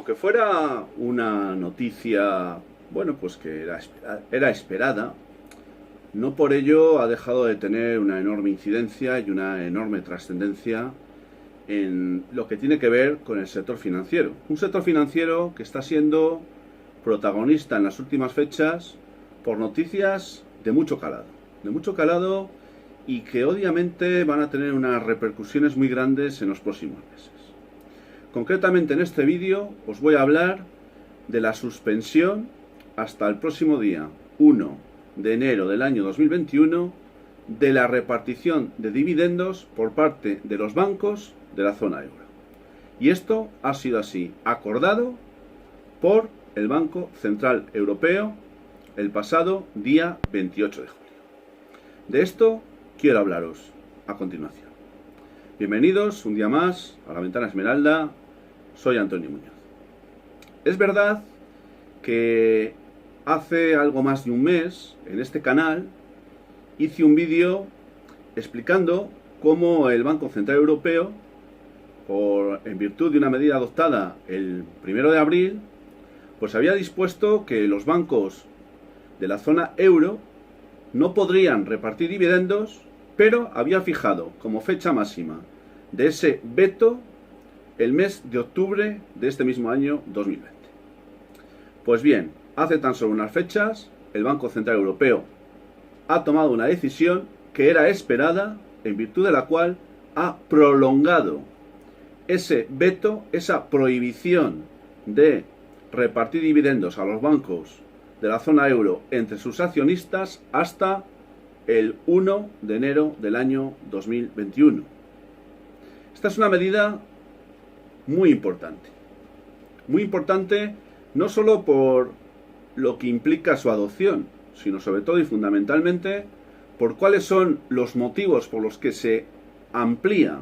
Aunque fuera una noticia, bueno, pues que era esperada, no por ello ha dejado de tener una enorme incidencia y una enorme trascendencia en lo que tiene que ver con el sector financiero. Un sector financiero que está siendo protagonista en las últimas fechas por noticias de mucho calado y que obviamente van a tener unas repercusiones muy grandes en los próximos meses. Concretamente en este vídeo os voy a hablar de la suspensión hasta el próximo día 1 de enero del año 2021 de la repartición de dividendos por parte de los bancos de la zona euro. Y esto ha sido así acordado por el Banco Central Europeo el pasado día 28 de julio. De esto quiero hablaros a continuación. Bienvenidos un día más a La Ventana Esmeralda. Soy Antonio Muñoz. Es verdad que hace algo más de un mes en este canal hice un vídeo explicando cómo el Banco Central Europeo, en virtud de una medida adoptada el 1 de abril, pues había dispuesto que los bancos de la zona euro no podrían repartir dividendos, pero había fijado como fecha máxima de ese veto el mes de octubre de este mismo año 2020. Pues bien, hace tan solo unas fechas, el Banco Central Europeo ha tomado una decisión que era esperada, en virtud de la cual ha prolongado ese veto, esa prohibición de repartir dividendos a los bancos de la zona euro entre sus accionistas hasta el 1 de enero del año 2021. Esta es una medida muy importante no solo por lo que implica su adopción, sino sobre todo y fundamentalmente por cuáles son los motivos por los que se amplía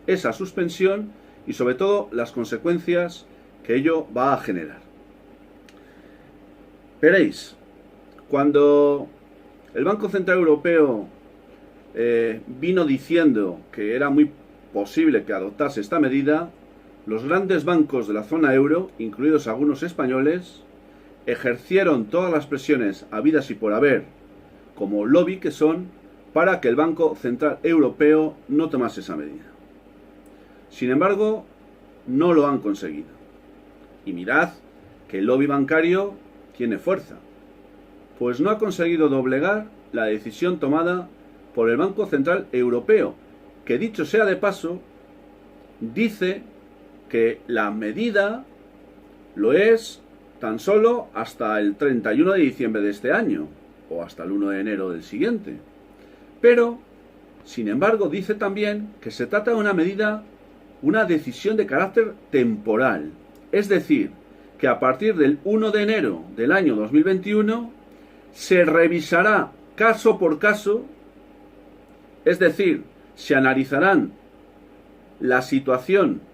esa suspensión y sobre todo las consecuencias que ello va a generar. Veréis, cuando el Banco Central Europeo vino diciendo que era muy posible que adoptase esta medida, los grandes bancos de la zona euro, incluidos algunos españoles, ejercieron todas las presiones habidas y por haber, como lobby que son, para que el Banco Central Europeo no tomase esa medida. Sin embargo, no lo han conseguido. Y mirad que el lobby bancario tiene fuerza, pues no ha conseguido doblegar la decisión tomada por el Banco Central Europeo, que dicho sea de paso, dice que la medida lo es tan solo hasta el 31 de diciembre de este año, o hasta el 1 de enero del siguiente. Pero, sin embargo, dice también que se trata de una medida, una decisión de carácter temporal. Es decir, que a partir del 1 de enero del año 2021 se revisará caso por caso, es decir, se analizarán la situación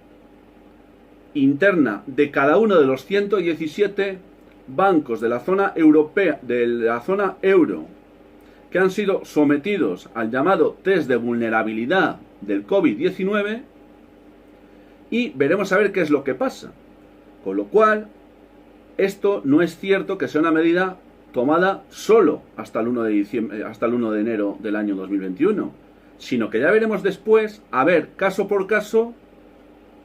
interna de cada uno de los 117 bancos de la zona europea, de la zona euro, que han sido sometidos al llamado test de vulnerabilidad del COVID-19, y veremos a ver qué es lo que pasa. Con lo cual, esto no es cierto que sea una medida tomada solo hasta el 1 de diciembre, hasta el 1 de enero del año 2021, sino que ya veremos después, a ver, caso por caso,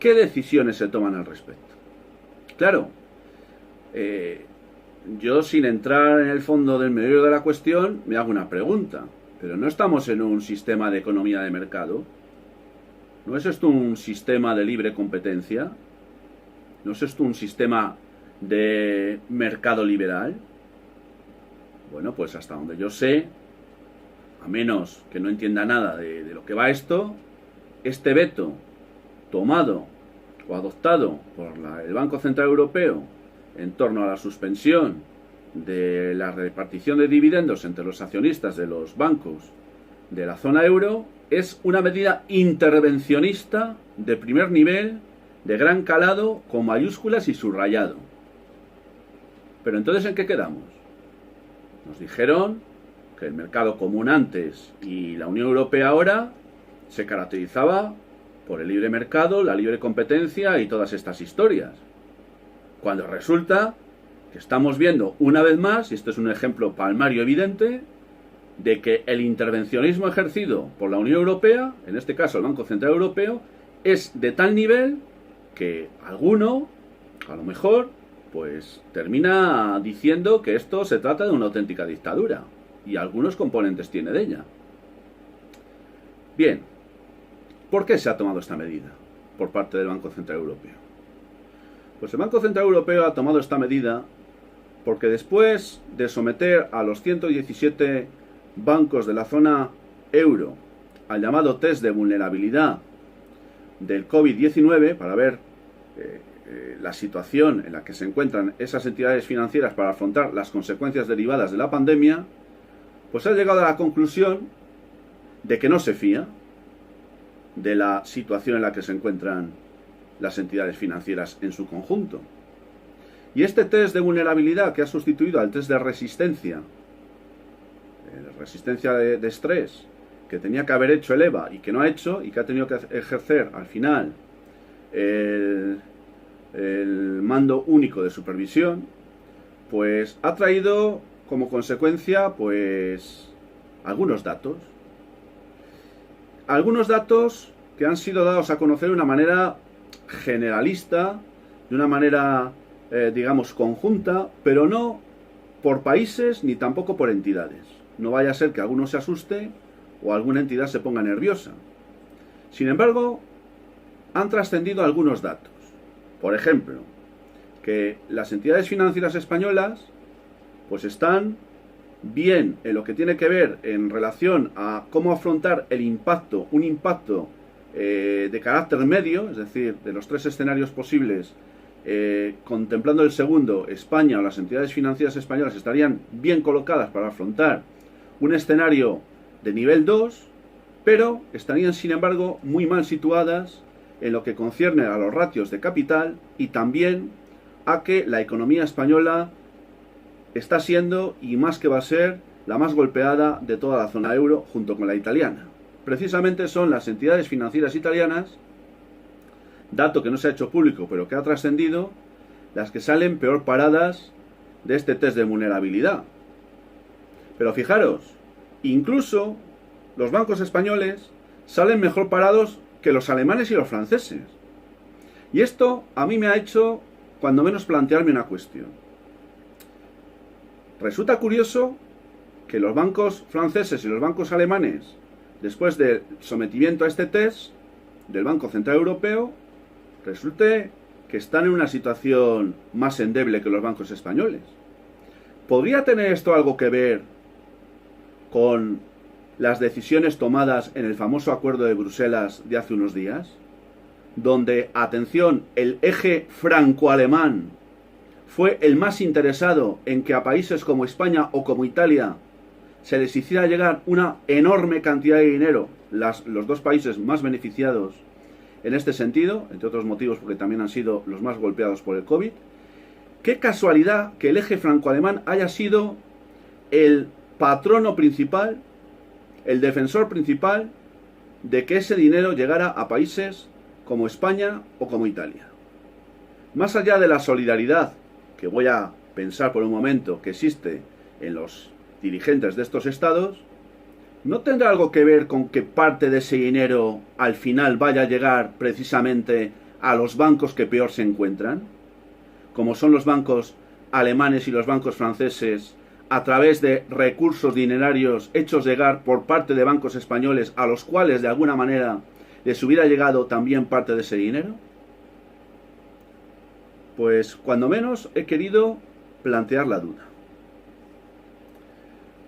qué decisiones se toman al respecto. Claro, yo sin entrar en el fondo del meollo de la cuestión, me hago una pregunta. ¿Pero no estamos en un sistema de economía de mercado? ¿No es esto un sistema de libre competencia? ¿No es esto un sistema de mercado liberal? Bueno, pues hasta donde yo sé, a menos que no entienda nada de lo que va esto, este veto tomado o adoptado por el Banco Central Europeo en torno a la suspensión de la repartición de dividendos entre los accionistas de los bancos de la zona euro es una medida intervencionista de primer nivel, de gran calado, con mayúsculas y subrayado. Pero entonces, ¿en qué quedamos? Nos dijeron que el mercado común antes y la Unión Europea ahora se caracterizaba por el libre mercado, la libre competencia y todas estas historias. Cuando resulta que estamos viendo una vez más, y esto es un ejemplo palmario evidente, de que el intervencionismo ejercido por la Unión Europea, en este caso el Banco Central Europeo, es de tal nivel que alguno, a lo mejor, pues termina diciendo que esto se trata de una auténtica dictadura, y algunos componentes tiene de ella. Bien, ¿por qué se ha tomado esta medida por parte del Banco Central Europeo? Pues el Banco Central Europeo ha tomado esta medida porque después de someter a los 117 bancos de la zona euro al llamado test de vulnerabilidad del COVID-19 para ver la situación en la que se encuentran esas entidades financieras para afrontar las consecuencias derivadas de la pandemia, pues ha llegado a la conclusión de que no se fía de la situación en la que se encuentran las entidades financieras en su conjunto. Y este test de vulnerabilidad, que ha sustituido al test de resistencia de estrés, que tenía que haber hecho el EBA y que no ha hecho, y que ha tenido que ejercer al final el mando único de supervisión, pues ha traído como consecuencia pues algunos datos que han sido dados a conocer de una manera generalista, de una manera digamos conjunta, pero no por países ni tampoco por entidades. No vaya a ser que alguno se asuste o alguna entidad se ponga nerviosa. Sin embargo, han trascendido algunos datos. Por ejemplo, que las entidades financieras españolas pues están bien en lo que tiene que ver en relación a cómo afrontar un impacto de carácter medio, es decir, de los tres escenarios posibles, contemplando el segundo, España o las entidades financieras españolas estarían bien colocadas para afrontar un escenario de nivel 2, pero estarían sin embargo muy mal situadas en lo que concierne a los ratios de capital y también a que la economía española está siendo, y más que va a ser, la más golpeada de toda la zona euro junto con la italiana. Precisamente son las entidades financieras italianas, dato que no se ha hecho público pero que ha trascendido, las que salen peor paradas de este test de vulnerabilidad. Pero fijaros, incluso los bancos españoles salen mejor parados que los alemanes y los franceses. Y esto a mí me ha hecho, cuando menos, plantearme una cuestión. Resulta curioso que los bancos franceses y los bancos alemanes, después del sometimiento a este test del Banco Central Europeo, resulte que están en una situación más endeble que los bancos españoles. ¿Podría tener esto algo que ver con las decisiones tomadas en el famoso acuerdo de Bruselas de hace unos días? Donde, atención, el eje franco-alemán fue el más interesado en que a países como España o como Italia se les hiciera llegar una enorme cantidad de dinero, los dos países más beneficiados en este sentido, entre otros motivos porque también han sido los más golpeados por el COVID. Qué casualidad que el eje franco-alemán haya sido el patrono principal, el defensor principal de que ese dinero llegara a países como España o como Italia. Más allá de la solidaridad, que voy a pensar por un momento que existe en los dirigentes de estos estados, ¿no tendrá algo que ver con que parte de ese dinero al final vaya a llegar precisamente a los bancos que peor se encuentran? Como son los bancos alemanes y los bancos franceses, a través de recursos dinerarios hechos llegar por parte de bancos españoles, a los cuales de alguna manera les hubiera llegado también parte de ese dinero. Pues cuando menos he querido plantear la duda.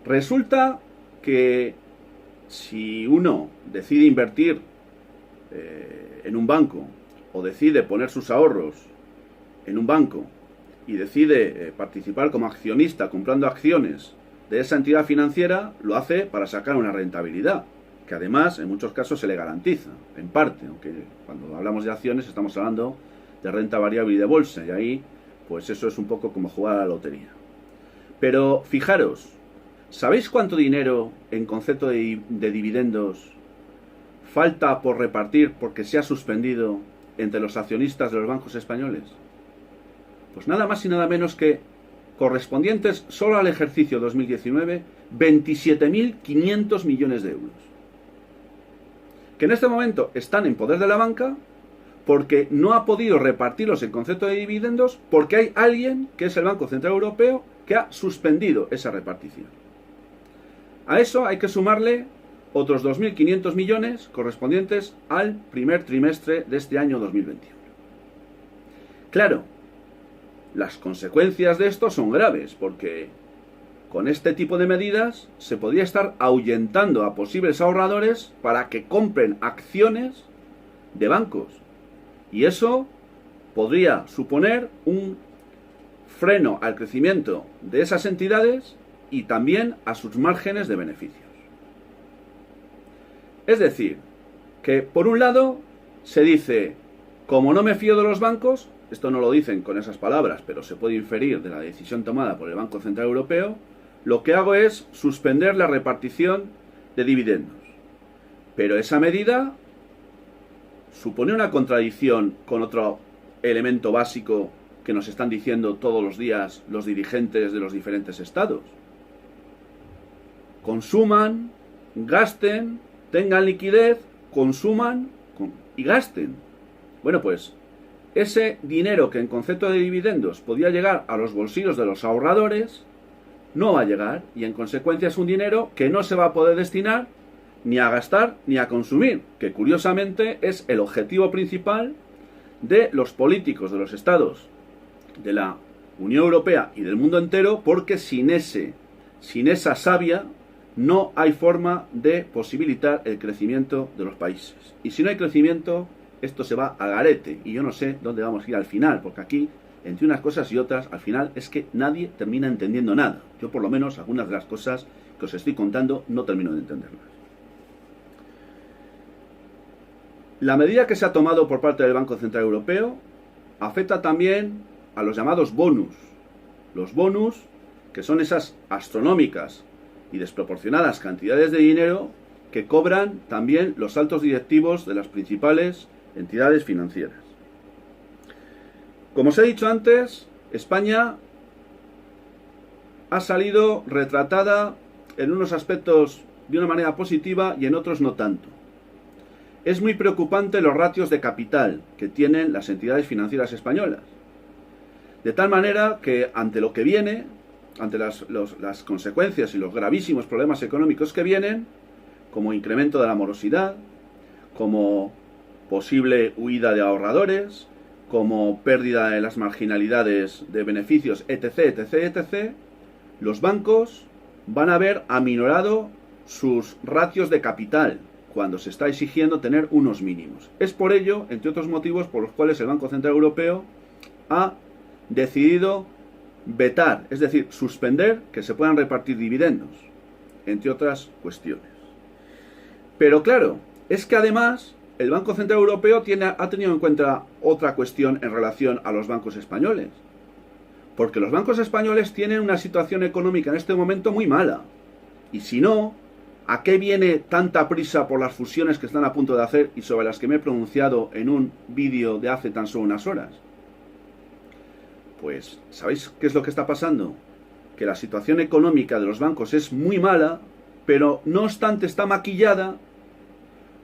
Resulta que si uno decide invertir en un banco o decide poner sus ahorros en un banco y decide participar como accionista comprando acciones de esa entidad financiera, lo hace para sacar una rentabilidad, que además en muchos casos se le garantiza, en parte, aunque cuando hablamos de acciones estamos hablando de renta variable y de bolsa, y ahí pues eso es un poco como jugar a la lotería. Pero fijaros, ¿sabéis cuánto dinero en concepto de dividendos falta por repartir porque se ha suspendido entre los accionistas de los bancos españoles? Pues nada más y nada menos que correspondientes solo al ejercicio 2019, 27.500 millones de euros. Que en este momento están en poder de la banca porque no ha podido repartirlos en concepto de dividendos porque hay alguien, que es el Banco Central Europeo, que ha suspendido esa repartición. A eso hay que sumarle otros 2.500 millones correspondientes al primer trimestre de este año 2021. Claro, las consecuencias de esto son graves, porque con este tipo de medidas se podría estar ahuyentando a posibles ahorradores para que compren acciones de bancos. Y eso podría suponer un freno al crecimiento de esas entidades y también a sus márgenes de beneficios. Es decir, que por un lado se dice, como no me fío de los bancos, esto no lo dicen con esas palabras, pero se puede inferir de la decisión tomada por el Banco Central Europeo, lo que hago es suspender la repartición de dividendos. Pero esa medida supone una contradicción con otro elemento básico que nos están diciendo todos los días los dirigentes de los diferentes estados. Consuman, gasten, tengan liquidez, consuman y gasten. Bueno, pues ese dinero que en concepto de dividendos podía llegar a los bolsillos de los ahorradores no va a llegar, y en consecuencia es un dinero que no se va a poder destinar ni a gastar ni a consumir, que curiosamente es el objetivo principal de los políticos de los estados de la Unión Europea y del mundo entero, porque sin esa savia no hay forma de posibilitar el crecimiento de los países. Y si no hay crecimiento, esto se va al garete, y yo no sé dónde vamos a ir al final, porque aquí, entre unas cosas y otras, al final es que nadie termina entendiendo nada. Yo por lo menos algunas de las cosas que os estoy contando no termino de entenderlas. La medida que se ha tomado por parte del Banco Central Europeo afecta también a los llamados bonus. Los bonus, que son esas astronómicas y desproporcionadas cantidades de dinero que cobran también los altos directivos de las principales entidades financieras. Como os he dicho antes, España ha salido retratada en unos aspectos de una manera positiva y en otros no tanto. Es muy preocupante los ratios de capital que tienen las entidades financieras españolas. De tal manera que ante lo que viene, ante las consecuencias y los gravísimos problemas económicos que vienen, como incremento de la morosidad, como posible huida de ahorradores, como pérdida de las marginalidades de beneficios, etc., etc., etc., los bancos van a ver aminorado sus ratios de capital cuando se está exigiendo tener unos mínimos. Es por ello, entre otros motivos, por los cuales el Banco Central Europeo ha decidido vetar, es decir, suspender que se puedan repartir dividendos, entre otras cuestiones. Pero claro, es que además el Banco Central Europeo ha tenido en cuenta otra cuestión en relación a los bancos españoles. Porque los bancos españoles tienen una situación económica en este momento muy mala. Y si no, ¿a qué viene tanta prisa por las fusiones que están a punto de hacer y sobre las que me he pronunciado en un vídeo de hace tan solo unas horas? Pues, ¿sabéis qué es lo que está pasando? Que la situación económica de los bancos es muy mala, pero no obstante está maquillada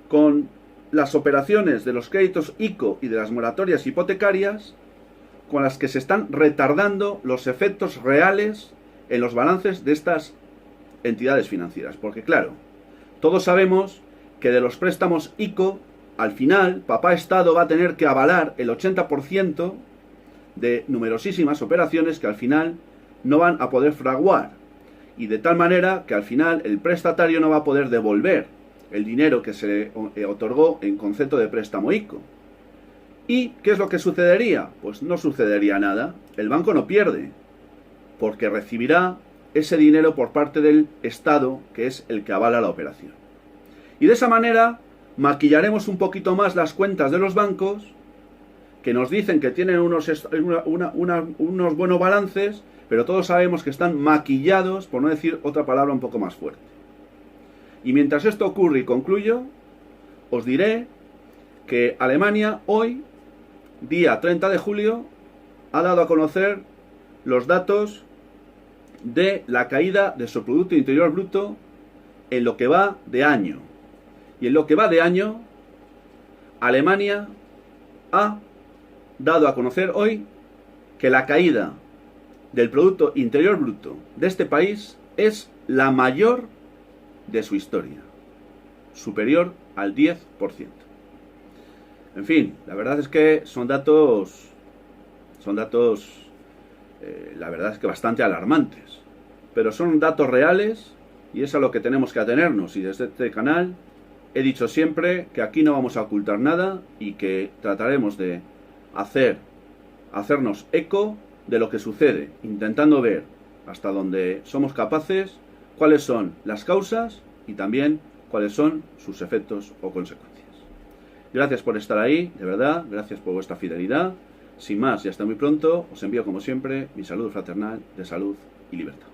con las operaciones de los créditos ICO y de las moratorias hipotecarias, con las que se están retardando los efectos reales en los balances de estas entidades financieras. Porque claro, todos sabemos que de los préstamos ICO, al final, papá Estado va a tener que avalar el 80% de numerosísimas operaciones que al final no van a poder fraguar. Y de tal manera que al final el prestatario no va a poder devolver el dinero que se otorgó en concepto de préstamo ICO. ¿Y qué es lo que sucedería? Pues no sucedería nada. El banco no pierde, porque recibirá ese dinero por parte del Estado, que es el que avala la operación. Y de esa manera maquillaremos un poquito más las cuentas de los bancos, que nos dicen que tienen unos buenos balances, pero todos sabemos que están maquillados, por no decir otra palabra un poco más fuerte. Y mientras esto ocurre, y concluyo, os diré que Alemania hoy, día 30 de julio, ha dado a conocer los datos de la caída de su Producto Interior Bruto en lo que va de año. Y en lo que va de año, Alemania ha dado a conocer hoy que la caída del Producto Interior Bruto de este país es la mayor de su historia, superior al 10%. En fin, la verdad es que son datos, la verdad es que bastante alarmantes, pero son datos reales y es a lo que tenemos que atenernos. Y desde este canal he dicho siempre que aquí no vamos a ocultar nada y que trataremos de hacernos eco de lo que sucede, intentando ver hasta donde somos capaces cuáles son las causas y también cuáles son sus efectos o consecuencias. Gracias por estar ahí, de verdad, gracias por vuestra fidelidad. Sin más y hasta muy pronto, os envío como siempre mi saludo fraternal de salud y libertad.